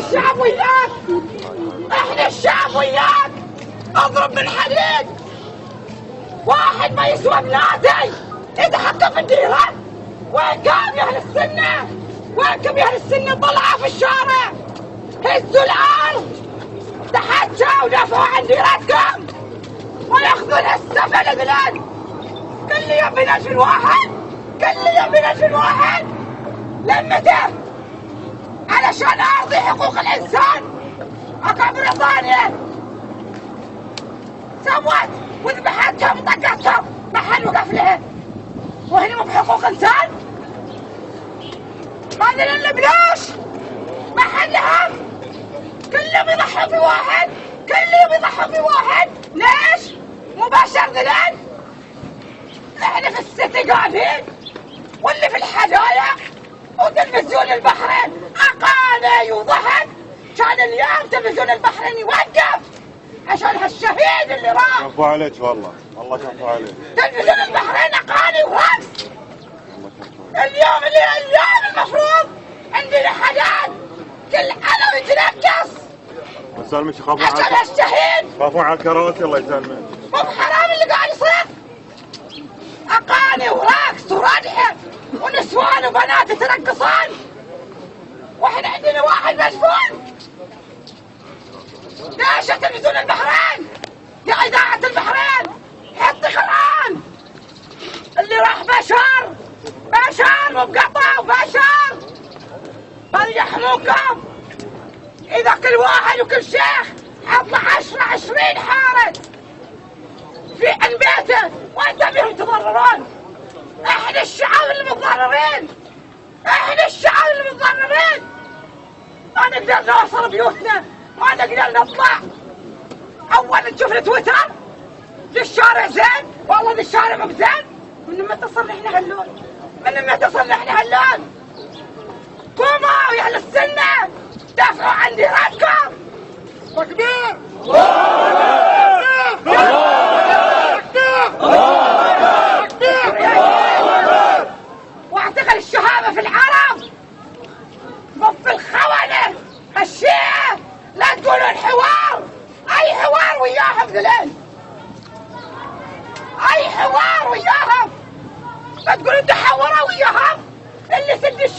الشعب وياك، احنا الشعب وياك. اضرب بالحديد، واحد ما يسوى بنادي اذا حطه في الديره. وينكم يا اهل السنه؟ وينكم يا اهل السنه؟ طلعوا في الشارع، هزوا الارض، تحجوا ودافعوا عن ديرتكم وياخذون السفل البلاد. كل يوم بنجم واحد، كل يوم بنجم واحد. لمته علشان ارضي حقوق الانسان. اقع بريطانيا سوت وذبحتهم وطقتهم، ما حد وقف لها، وهنا مو بحقوق انسان. هذا اللي بلاش ما حد لهم، كلهم يضحوا في واحد، كلهم يضحوا في واحد. ليش؟ مو بشر ذلال؟ احنا في السيتي قاعدين واللي في الحدايق وتلفزيون البحرين اقاني وضحك. كان اليوم تلفزيون البحرين يوقف عشان هالشهيد اللي راح. كفو عليك والله، الله كفو عليك. تلفزيون البحرين اقاني ورقص. اليوم المفروض عندنا حداد كل علم يتنكس. سلمك خافوا عشان هالشهيد، خافوا على الكراسي الله يسلمك. مو بحرام اللي قاعد يصير. اقاني ورقص وردحه ونسوان وبنات يترقصون، واحنا عندنا واحد مسجون. ليش يا تلفزيون البحرين؟ يا اذاعه البحرين حطي قرآن. اللي راح بشر مو بقطع، بشر بل يحموكم. اذا كل واحد وكل شيخ حط 10-20 حارس في عن بيته وانتم بهم تضررون. احنا الشعب اللي متضررين، احنا الشعب اللي متضررين. ما نقدر نوصل بيوتنا، ما نقدر نطلع. اول تشوف التويتر ذي الشارع زين، والله ذي الشارع مو بزين. من ما تصل احنا هاللون، من ما تصل احنا هاللون. قوموا يا اهل السنه، دافعوا عن ديرتكم. تكبير! واعتقل الشهامه في العرب، مو في الخونه الشيعه. لا تقولون حوار، اي حوار وياهم ذلين، اي حوار وياهم. لا تقولون تحوروا وياهم اللي سد الشمال.